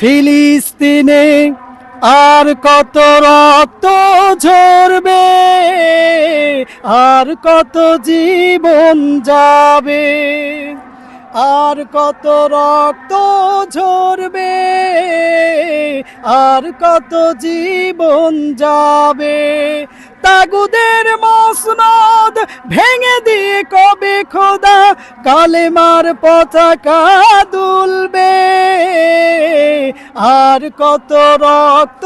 ফিলিস্তিনে আর কত রক্ত ঝরবে, আর কত জীবন যাবে, আর কত রক্ত ঝরবে, আর কত জীবন যাবে। তাগুদের মসনদ ভেঙে দিয়ে কবে খোদা কালেমার পতাকা দুলবে, আর কত রক্ত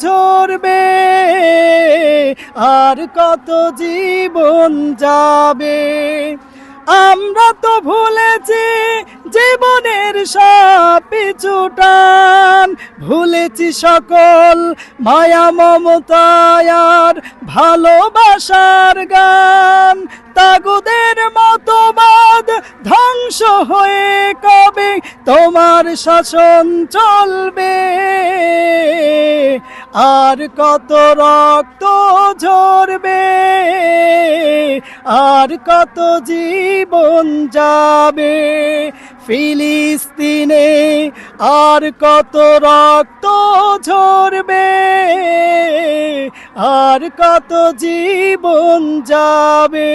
ঝরবে, আর কত জীবন যাবে। আমরা তো ভুলেছি জীবনের সব পিছুটান, ভুলেছি সকল মায়া মমতায়ার ভালোবাসার গান। তাগুদের মতবাদ ধ্বংস হয়ে কবে তোমার শাসন চলবে, আর কত রক্ত ঝরবে, আর কত জীবন যাবে। ফিলিস্তিনে আর কত রক্ত ঝরবে, আর কত জীবন যাবে।